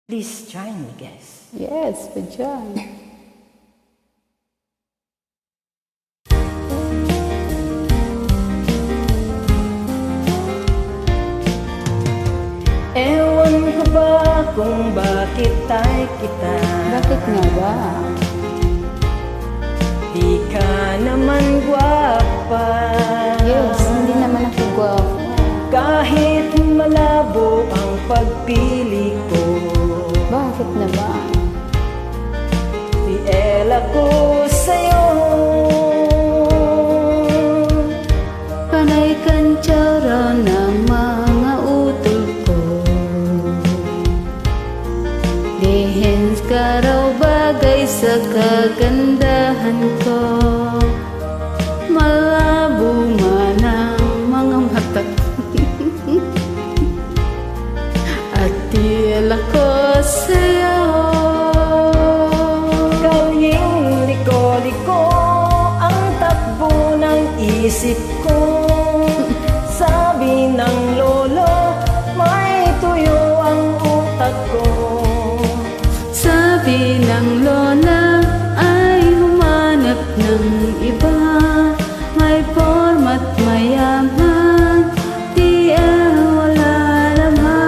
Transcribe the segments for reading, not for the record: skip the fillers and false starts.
Please join me, guys. Yes, we join. Ewan ko ba kung bakit ay kita? Bakit nga ba? Di ka naman gwapa. Yes, hindi naman ako gwapo. Kahit malabo ang pagpili ko, Bakit naman? Fiel ako sa'yo. Panay kang tsara ng mga utol ko. Dihens ka raw bagay sa kagandahan ko. Malabo man ang mga mata ko. At tila ko sa'yo. Kalyeng liko-liko ang takbo ng isip ko. Sabi ng lolo, may tuyo ang utak ko. Sabi ng lola ay humanap ng iba. May forma't mayaman, di wala laman.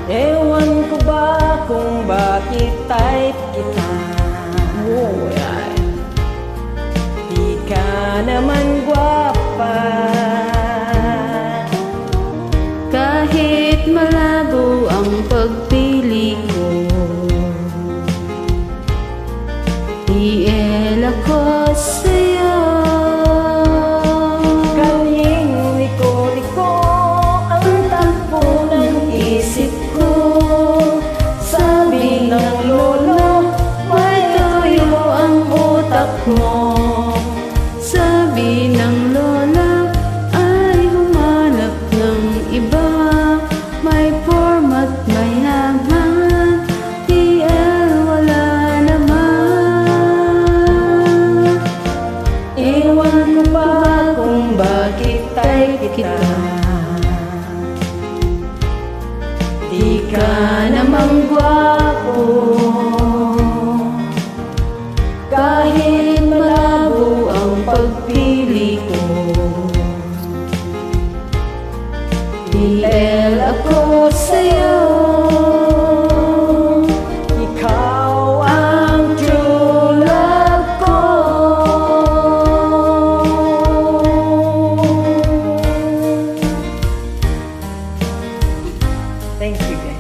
Ewan ko ba kung bakit type kita? Oh, ay. Di ka naman gwapa. Kahit malabo ang pagpili ko, iel ako sa'yo. Kalyeng liko-liko ang takbo ng isip ko. Sabi ng lolo, may tuyo ang utak mo. Sabi ng lola ay humanap ng iba. May forma't mayaman, di wala naman. Ewan ko ba kung bakit type kita? Di ka namang gwapo. Kahit malabo ang pagpili ko, Fiel ako sa'yo. ikaw ang true love ko. Thank you, guys.